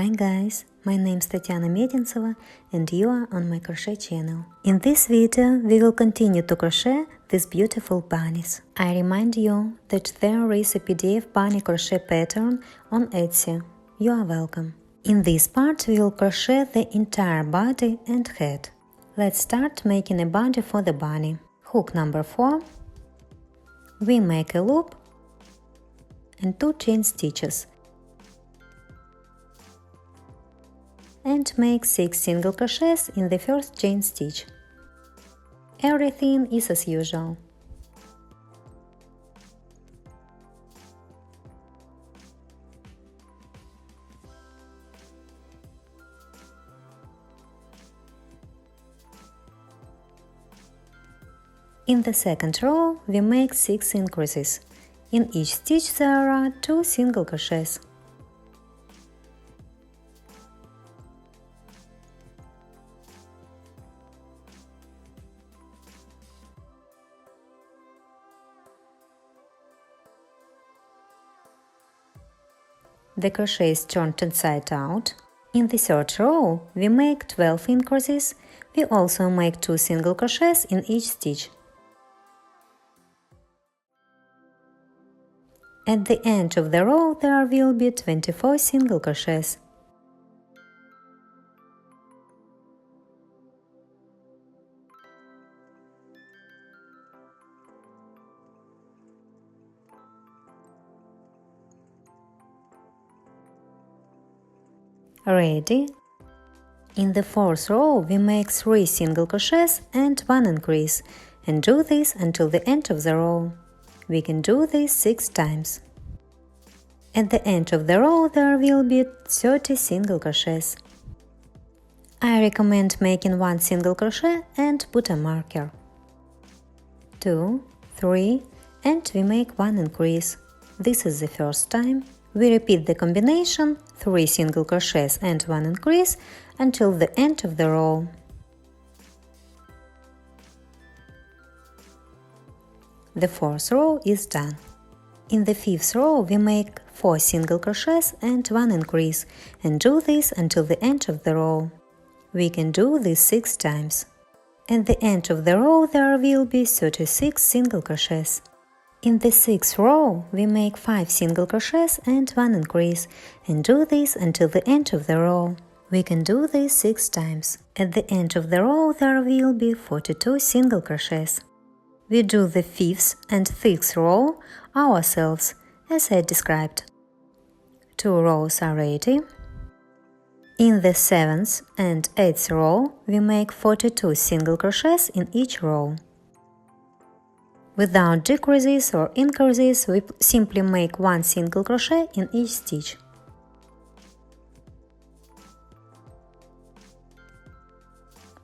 Hi guys, my name is Tatiana Medintseva and you are on my crochet channel. In this video we will continue to crochet these beautiful bunnies. I remind you that there is a PDF bunny crochet pattern on Etsy. You are welcome. In this part we will crochet the entire body and head. Let's start making a body for the bunny. Hook number 4. We make a loop and 2 chain stitches. And make 6 single crochets in the first chain stitch. Everything is as usual. In the second row we make 6 increases. In each stitch there are 2 single crochets. The crochet is turned inside out. In the third row we make 12 increases. We also make 2 single crochets in each stitch. At the end of the row there will be 24 single crochets. Ready? In the fourth row we make 3 single crochets and 1 increase, and do this until the end of the row. We can do this 6 times. At the end of the row there will be 30 single crochets. I recommend making 1 single crochet and put a marker. 2, 3, and we make 1 increase. This is the first time. We repeat the combination 3 single crochets and 1 increase until the end of the row. The fourth row is done. In the fifth row we make 4 single crochets and 1 increase, and do this until the end of the row. We can do this 6 times. At the end of the row there will be 36 single crochets. In the sixth row we make 5 single crochets and 1 increase, and do this until the end of the row. We can do this 6 times. At the end of the row there will be 42 single crochets. We do the 5th and 6th row ourselves, as I described. 2 rows are ready. In the 7th and 8th row we make 42 single crochets in each row. Without decreases or increases, we simply make 1 single crochet in each stitch.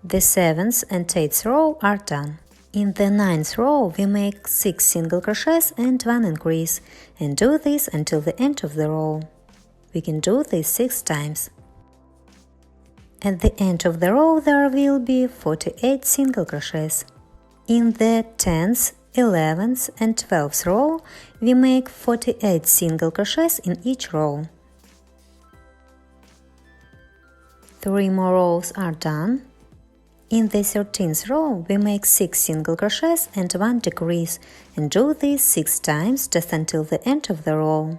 The 7th and 8th row are done. In the 9th row we make 6 single crochets and 1 increase, and do this until the end of the row. We can do this 6 times. At the end of the row there will be 48 single crochets. In the 10th, 11th and 12th row we make 48 single crochets in each row. 3 more rows are done. In the 13th row we make 6 single crochets and 1 decrease, and do this 6 times just until the end of the row.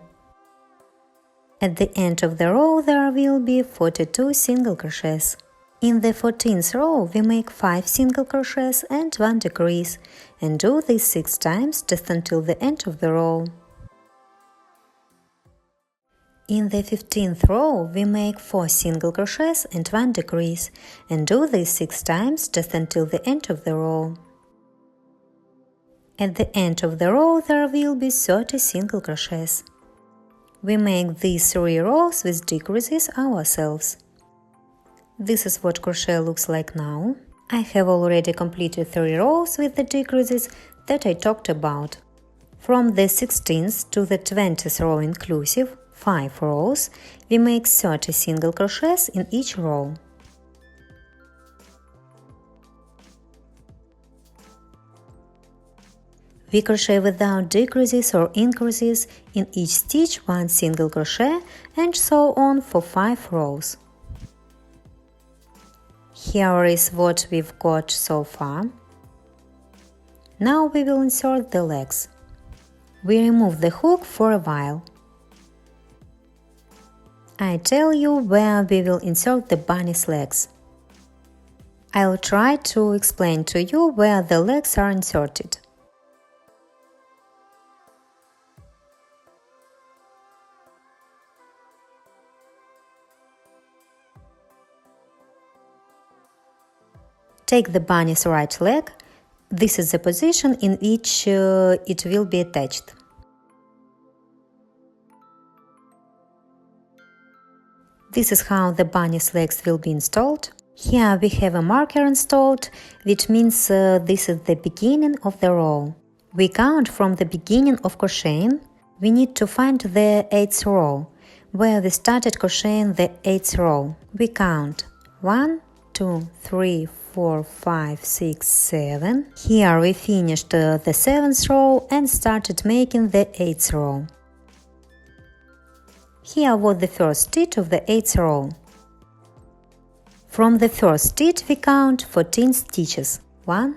At the end of the row there will be 42 single crochets. In the 14th row we make 5 single crochets and 1 decrease, and do this 6 times just until the end of the row. In the 15th row we make 4 single crochets and 1 decrease, and do this 6 times just until the end of the row. At the end of the row there will be 30 single crochets. We make these 3 rows with decreases ourselves. This is what crochet looks like now. I have already completed 3 rows with the decreases that I talked about. From the 16th to the 20th row inclusive, 5 rows, we make 30 single crochets in each row. We crochet without decreases or increases, in each stitch 1 single crochet, and so on for 5 rows. Here is what we've got so far. Now we will insert the legs. We remove the hook for a while. I tell you where we will insert the bunny's legs. I'll try to explain to you where the legs are inserted. Take the bunny's right leg. This is the position in which it will be attached. This is how the bunny's legs will be installed. Here we have a marker installed, which means this is the beginning of the row. We count from the beginning of crocheting. We need to find the 8th row, where we started crocheting the 8th row. We count 1, 2, 3, 4, 5, 6, 7. Here we finished the 7th row and started making the 8th row. Here was the first stitch of the 8th row. From the first stitch we count 14 stitches. 1,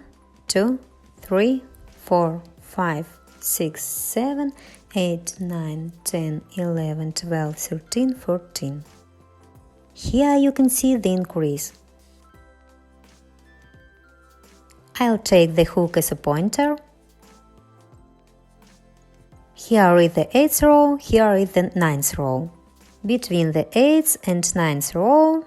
2, 3, 4, 5, 6, 7, 8, 9, 10, 11, 12, 13, 14. Here you can see the increase. I'll take the hook as a pointer. Here is the 8th row, here is the 9th row. Between the 8th and 9th row,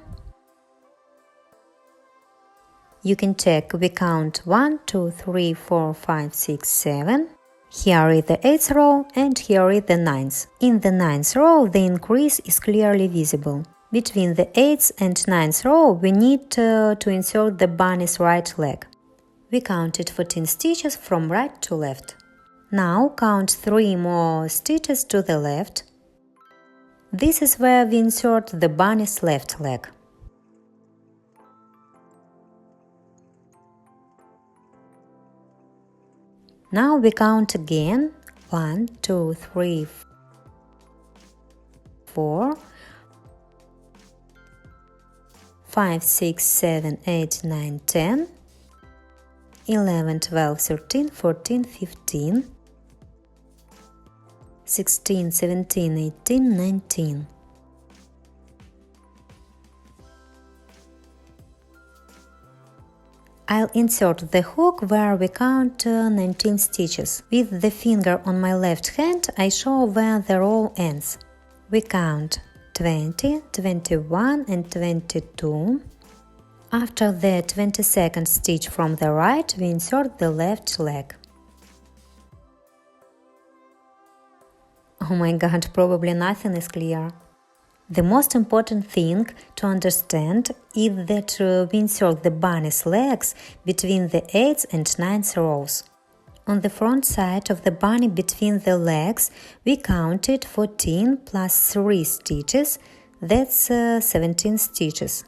you can check we count 1, 2, 3, 4, 5, 6, 7. Here is the 8th row and here is the 9th. In the 9th row, the increase is clearly visible. Between the 8th and 9th row, we need to insert the bunny's right leg. We counted 14 stitches from right to left. Now count 3 more stitches to the left. This is where we insert the bunny's left leg. Now we count again 1, 2, 3, 4, 5, 6, 7, 8, 9, 10, 11, 12, 13, 14, 15, 16, 17, 18, 19. I'll insert the hook where we count 19 stitches. With the finger on my left hand, I show where the row ends. We count 20, 21 and 22. After the 22nd stitch from the right, we insert the left leg. Oh my god, probably nothing is clear. The most important thing to understand is that we insert the bunny's legs between the 8th and 9th rows. On the front side of the bunny between the legs, we counted 14 plus 3 stitches, that's 17 stitches.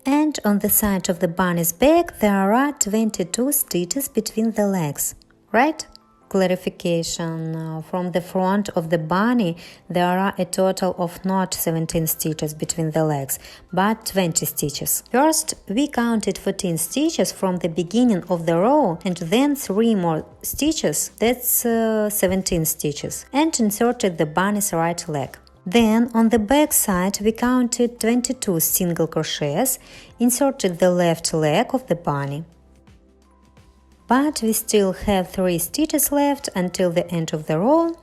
And on the side of the bunny's back there are 22 stitches between the legs, right? Clarification, from the front of the bunny there are a total of not 17 stitches between the legs, but 20 stitches. First, we counted 14 stitches from the beginning of the row and then 3 more stitches, that's 17 stitches, and inserted the bunny's right leg. Then, on the back side, we counted 22 single crochets, inserted the left leg of the bunny. But we still have 3 stitches left until the end of the row,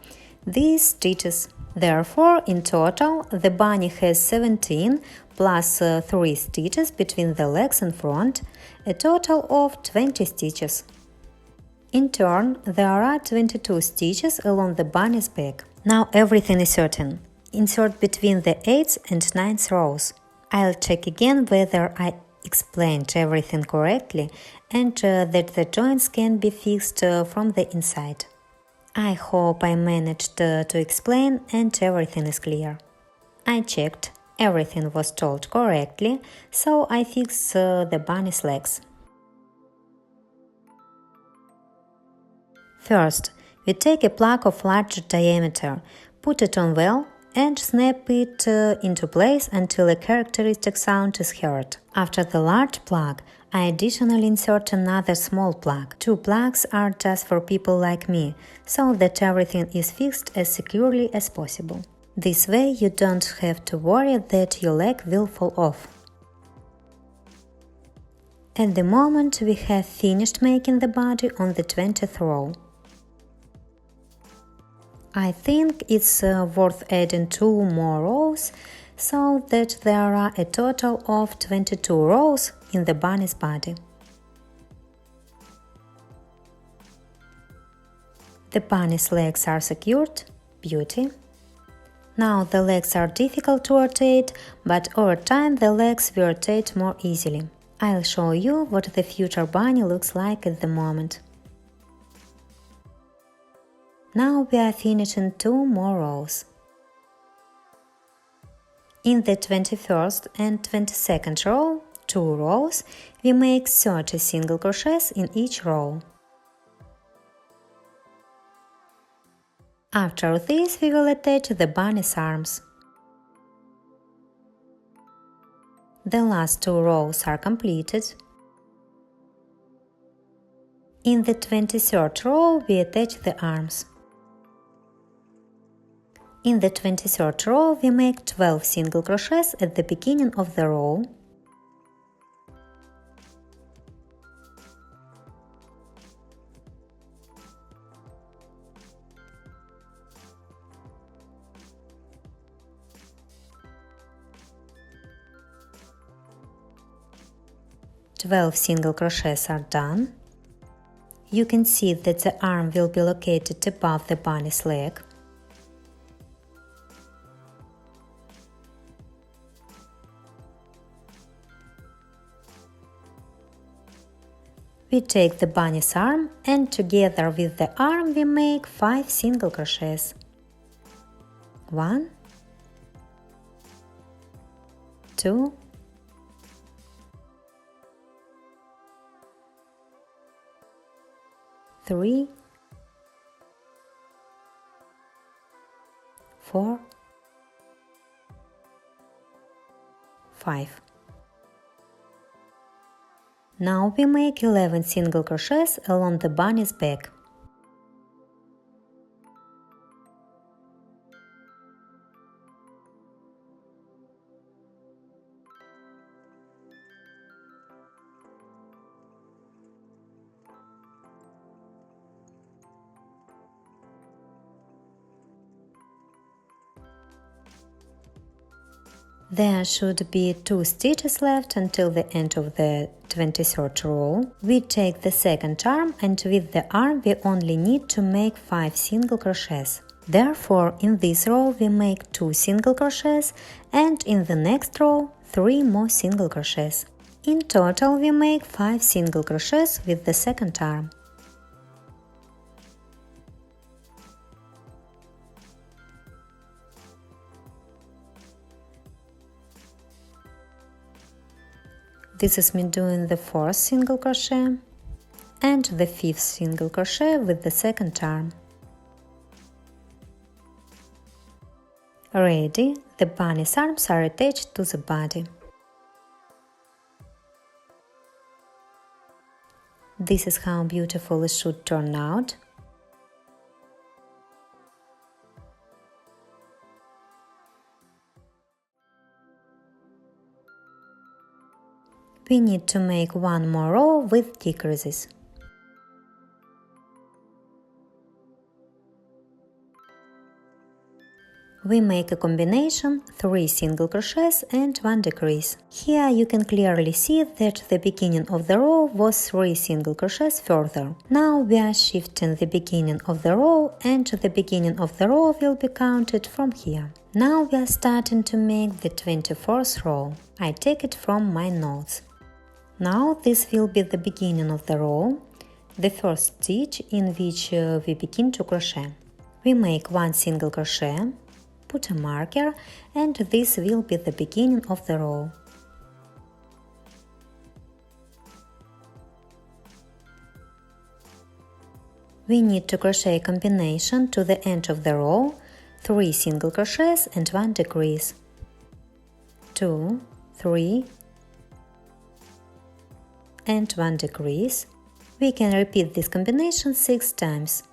these stitches. Therefore, in total, the bunny has 17 plus 3 stitches between the legs and front, a total of 20 stitches. In turn, there are 22 stitches along the bunny's back. Now everything is certain. Insert between the 8th and 9th rows. I'll check again whether I explained everything correctly and that the joints can be fixed from the inside. I hope I managed to explain and everything is clear. I checked, everything was told correctly, so I fixed the bunny's legs. First, we take a plug of larger diameter, put it on well, and snap it into place until a characteristic sound is heard. After the large plug, I additionally insert another small plug. 2 plugs are just for people like me, so that everything is fixed as securely as possible. This way you don't have to worry that your leg will fall off. At the moment we have finished making the body on the 20th row. I think it's worth adding 2 more rows, so that there are a total of 22 rows in the bunny's body. The bunny's legs are secured, beauty. Now the legs are difficult to rotate, but over time the legs will rotate more easily. I'll show you what the future bunny looks like at the moment. Now we are finishing 2 more rows. In the 21st and 22nd row, 2 rows, we make 30 single crochets in each row. After this, we will attach the bunny's arms. The last 2 rows are completed. In the 23rd row, we attach the arms. In the 23rd row, we make 12 single crochets at the beginning of the row. Twelve single crochets are done. You can see that the arm will be located above the bunny's leg. We take the bunny's arm and together with the arm we make 5 single crochets. 1, 2, 3, 4, 5. Now we make 11 single crochets along the bunny's back. There should be 2 stitches left until the end of the 23rd row. We take the second arm and with the arm we only need to make 5 single crochets. Therefore, in this row we make 2 single crochets and in the next row 3 more single crochets. In total we make 5 single crochets with the second arm. This is me doing the 4th single crochet and the 5th single crochet with the second arm. Ready, the bunny's arms are attached to the body. This is how beautiful it should turn out. We need to make 1 more row with decreases. We make a combination 3 single crochets and 1 decrease. Here you can clearly see that the beginning of the row was 3 single crochets further. Now we are shifting the beginning of the row and the beginning of the row will be counted from here. Now we are starting to make the 24th row. I take it from my notes. Now this will be the beginning of the row, the first stitch in which we begin to crochet. We make 1 single crochet, put a marker, and this will be the beginning of the row. We need to crochet a combination to the end of the row, 3 single crochets and 1 decrease. 2, 3 and 1 decrease. We can repeat this combination 6 times.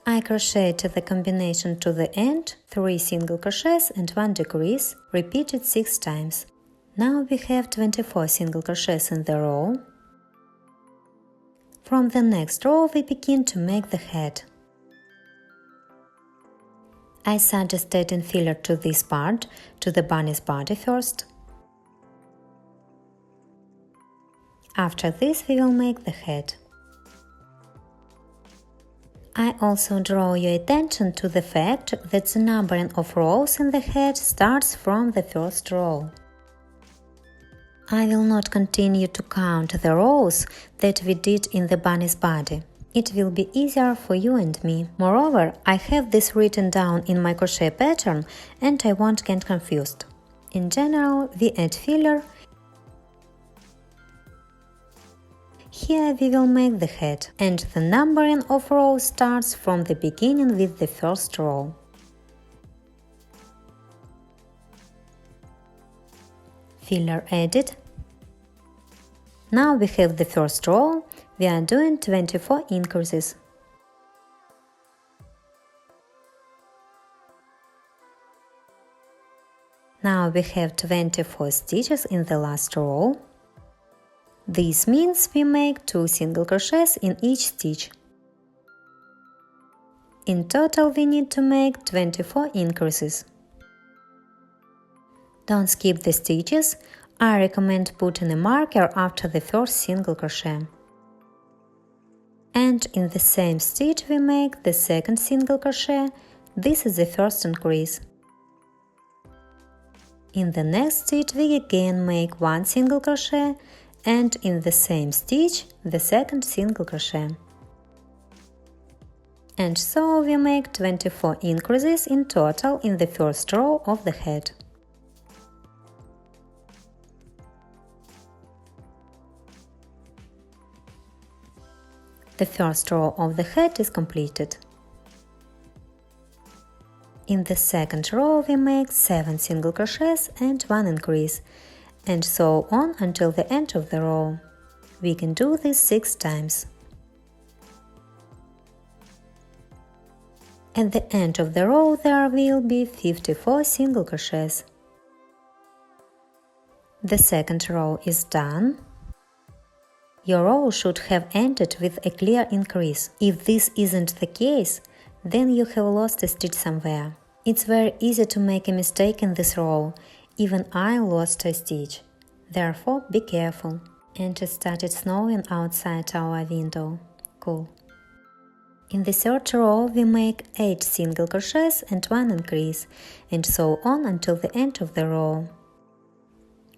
I crocheted the combination to the end, 3 single crochets and 1 decrease, repeated 6 times. Now we have 24 single crochets in the row. From the next row we begin to make the head. I suggest adding filler to this part, to the bunny's body first. After this we will make the head. I also draw your attention to the fact that the numbering of rows in the head starts from the first row. I will not continue to count the rows that we did in the bunny's body. It will be easier for you and me. Moreover, I have this written down in my crochet pattern and I won't get confused. In general, we add filler. Here we will make the head, and the numbering of rows starts from the beginning with the first row. Filler added. Now we have the first row, we are doing 24 increases. Now we have 24 stitches in the last row. This means we make 2 single crochets in each stitch. In total we need to make 24 increases. Don't skip the stitches. I recommend putting a marker after the first single crochet. And in the same stitch we make the second single crochet. This is the first increase. In the next stitch we again make 1 single crochet, and in the same stitch the second single crochet. And so we make 24 increases in total in the first row of the head. The first row of the head is completed. In the second row we make 7 single crochets and 1 increase, and so on until the end of the row. We can do this 6 times. At the end of the row there will be 54 single crochets. The second row is done. Your row should have ended with a clear increase. If this isn't the case, then you have lost a stitch somewhere. It's very easy to make a mistake in this row. Even I lost a stitch. Therefore, be careful. And it started snowing outside our window. Cool. In the third row we make 8 single crochets and 1 increase, and so on until the end of the row.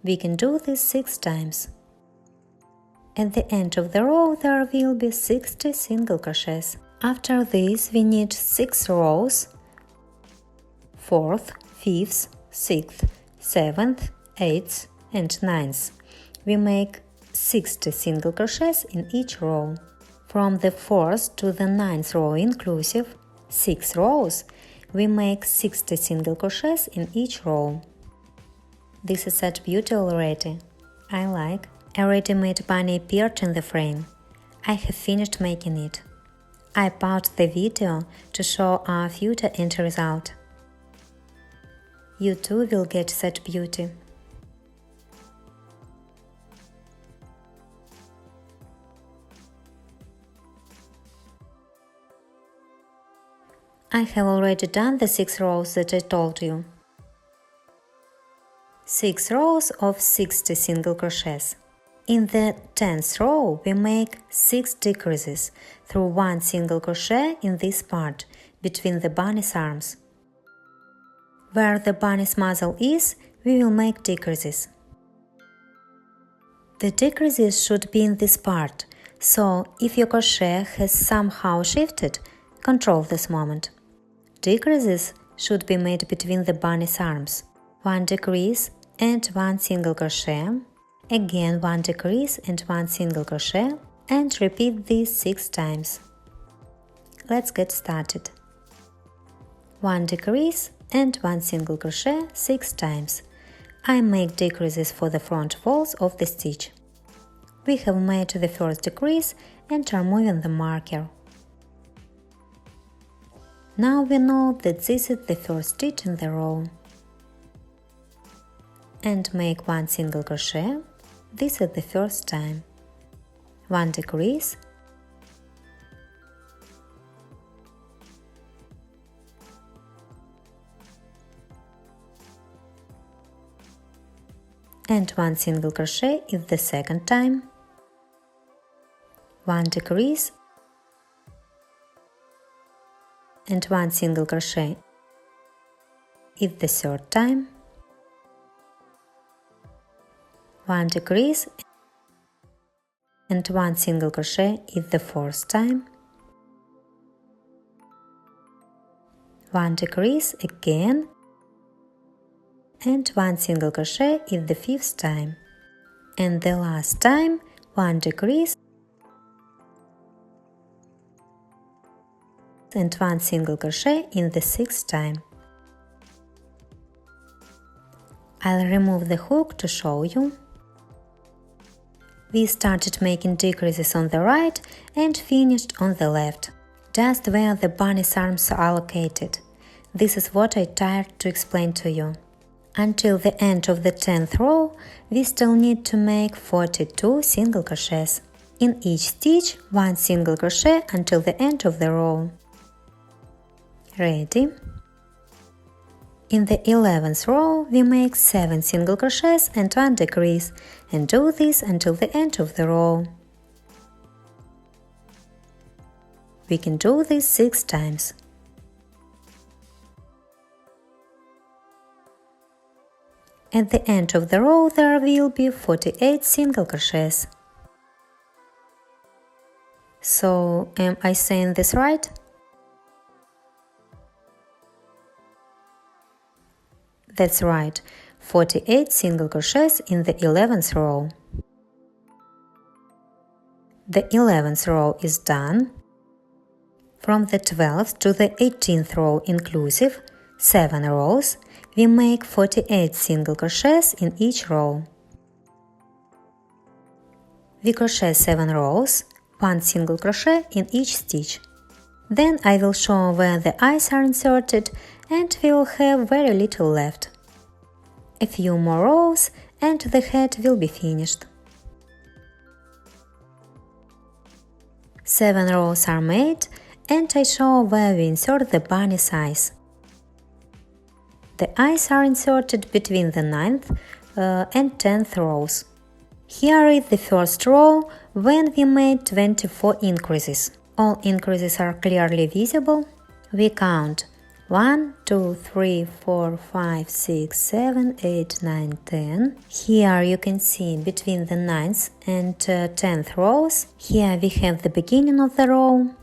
We can do this 6 times. At the end of the row there will be 60 single crochets. After this we need 6 rows, 4th, 5th, 6th, 7th, 8th and 9th. We make 60 single crochets in each row. From the 4th to the 9th row inclusive, 6 rows, we make 60 single crochets in each row. This is such beauty already. I like. A ready-made bunny appeared in the frame. I have finished making it. I paused the video to show our future end result. You too will get such beauty. I have already done the 6 rows that I told you. 6 rows of 60 single crochets. In the 10th row we make 6 decreases through 1 single crochet in this part between the bunny's arms. Where the bunny's muzzle is, we will make decreases. The decreases should be in this part, so if your crochet has somehow shifted, control this moment. decreases should be made between the bunny's arms. 1 decrease and 1 single crochet, again 1 decrease and 1 single crochet, and repeat this 6 times. Let's get started. 1 decrease and 1 single crochet 6 times. I make decreases for the front walls of the stitch. We have made the first decrease and are moving the marker. Now we know that this is the first stitch in the row. And make 1 single crochet. This is the first time. 1 decrease. And 1 single crochet is the second time. 1 decrease. And 1 single crochet is the third time. 1 decrease and 1 single crochet is the fourth time. 1 decrease again and 1 single crochet is the fifth time. And the last time 1 decrease and 1 single crochet in the sixth time. I'll remove the hook to show you. We started making decreases on the right and finished on the left, just where the bunny's arms are located. This is what I tried to explain to you. Until the end of the 10th row, we still need to make 42 single crochets. In each stitch, 1 single crochet until the end of the row. Ready? In the 11th row, we make 7 single crochets and 1 decrease, and do this until the end of the row. We can do this 6 times. At the end of the row, there will be 48 single crochets. So, am I saying this right? That's right, 48 single crochets in the 11th row. The 11th row is done. From the 12th to the 18th row inclusive, 7 rows, we make 48 single crochets in each row. We crochet 7 rows, 1 single crochet in each stitch. Then I will show where the eyes are inserted and we will have very little left. A few more rows and the head will be finished. 7 rows are made and I show where we insert the bunny's eyes. The eyes are inserted between the 9th and 10th rows. Here is the first row when we made 24 increases. All increases are clearly visible. We count 1, 2, 3, 4, 5, 6, 7, 8, 9, 10. Here you can see between the 9th and 10th rows. Here we have the beginning of the row.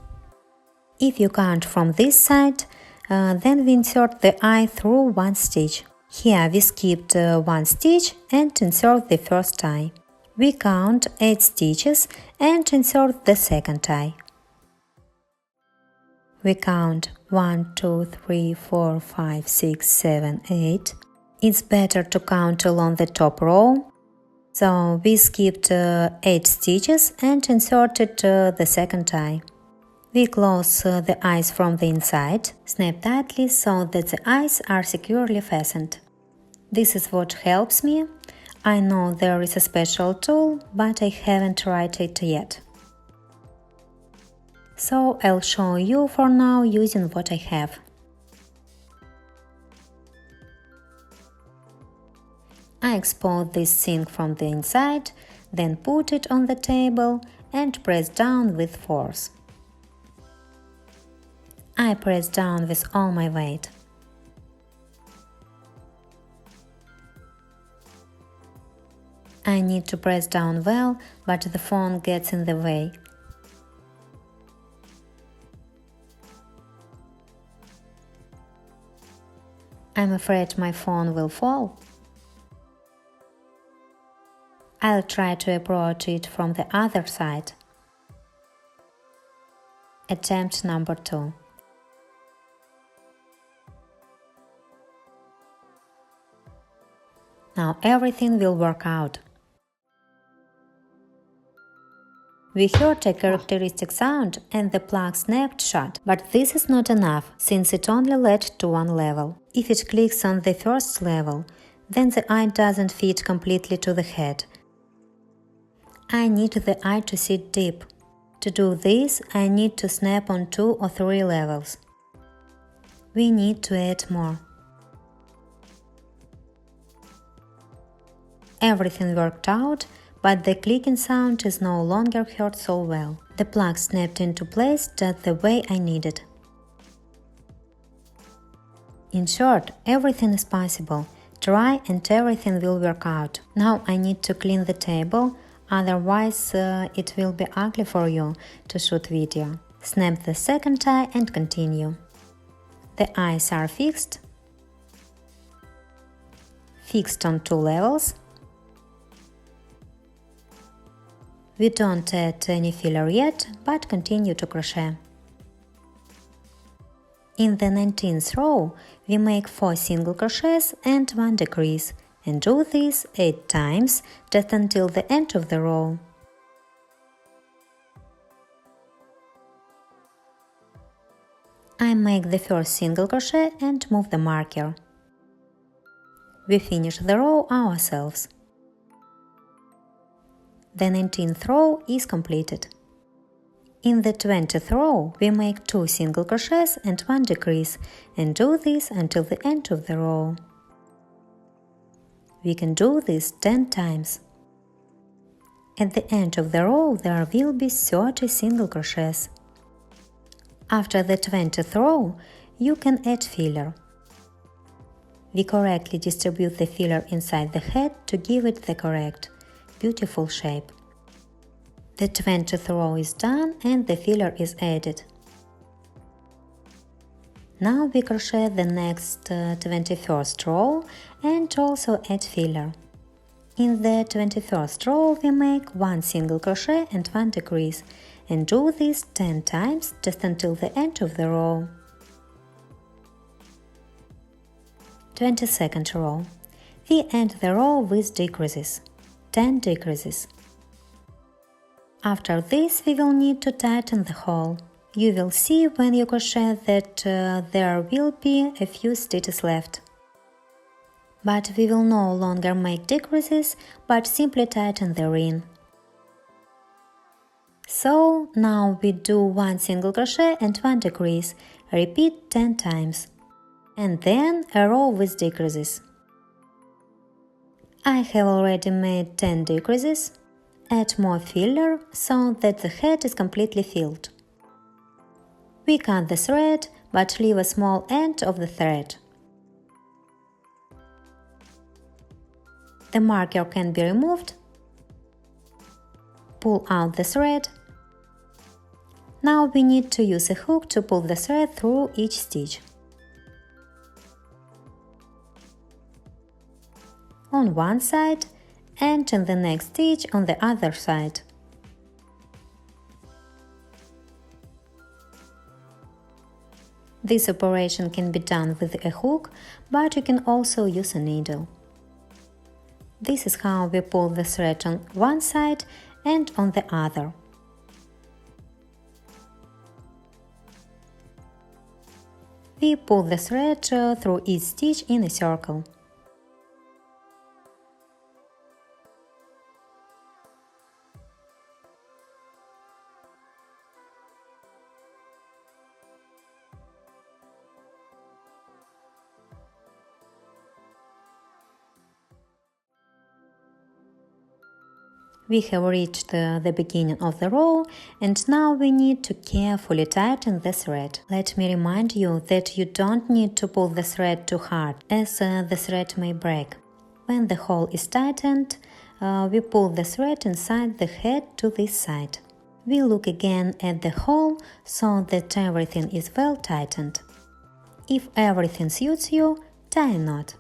If you count from this side, then we insert the eye through 1 stitch. Here we skipped 1 stitch and insert the first eye. We count 8 stitches and insert the second eye. We count 1, 2, 3, 4, 5, 6, 7, 8. It's better to count along the top row. So we skipped 8 stitches and inserted the second eye. We close the eyes from the inside, snap tightly so that the eyes are securely fastened. This is what helps me. I know there is a special tool, but I haven't tried it yet. So I'll show you for now using what I have. I export this thing from the inside, then put it on the table and press down with force. I press down with all my weight. I need to press down well, but the phone gets in the way. I'm afraid my phone will fall. I'll try to approach it from the other side. Attempt number 2. Now everything will work out. We heard a characteristic sound and the plug snapped shut, but this is not enough, since it only led to one level. If it clicks on the first level, then the eye doesn't fit completely to the head. I need the eye to sit deep. To do this, I need to snap on 2 or 3 levels. We need to add more. Everything worked out, but the clicking sound is no longer heard so well. The plug snapped into place just the way I needed. In short, everything is possible. Try and everything will work out. Now I need to clean the table, otherwise it will be ugly for you to shoot video. Snap the second eye and continue. The eyes are fixed on 2 levels. We don't add any filler yet, but continue to crochet. In the 19th row, we make 4 single crochets and 1 decrease, and do this 8 times, just until the end of the row. I make the first single crochet and move the marker. We finish the row ourselves. The 19th row is completed. In the 20th row, we make 2 single crochets and 1 decrease, and do this until the end of the row. We can do this 10 times. At the end of the row, there will be 30 single crochets. After the 20th row, you can add filler. We correctly distribute the filler inside the head to give it the correct, beautiful shape. The 20th row is done and the filler is added. Now we crochet the next 21st row and also add filler. In the 21st row we make 1 single crochet and 1 decrease, and do this 10 times just until the end of the row. 22nd row. We end the row with decreases. 10 decreases. After this, we will need to tighten the hole. You will see when you crochet that there will be a few stitches left. But we will no longer make decreases, but simply tighten the ring. So now we do 1 single crochet and 1 decrease. Repeat 10 times. And then a row with decreases. I have already made 10 decreases. Add more filler so that the head is completely filled. We cut the thread, but leave a small end of the thread. The marker can be removed. Pull out the thread. Now we need to use a hook to pull the thread through each stitch. On one side and in the next stitch on the other side. This operation can be done with a hook, but you can also use a needle. This is how we pull the thread on one side and on the other. We pull the thread through each stitch in a circle. We have reached the beginning of the row, and now we need to carefully tighten the thread. Let me remind you that you don't need to pull the thread too hard, as the thread may break. When the hole is tightened, we pull the thread inside the head to this side. We look again at the hole so that everything is well tightened. If everything suits you, Tie a knot.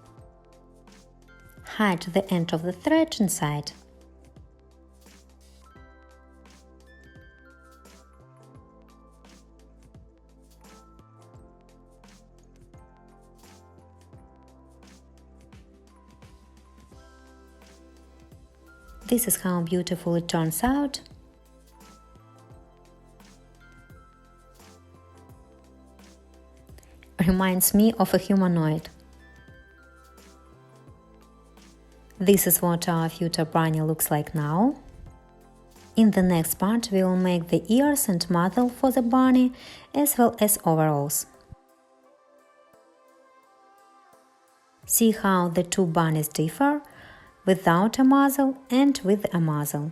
Hide the end of the thread inside. This is how beautiful it turns out. Reminds me of a humanoid. This is what our future bunny looks like now. In the next part we will make the ears and muzzle for the bunny, as well as overalls. See how the two bunnies differ, without a muzzle and with a muzzle.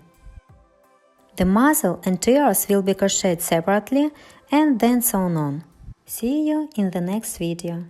The muzzle and ears will be crocheted separately and then sewn on. See you in the next video.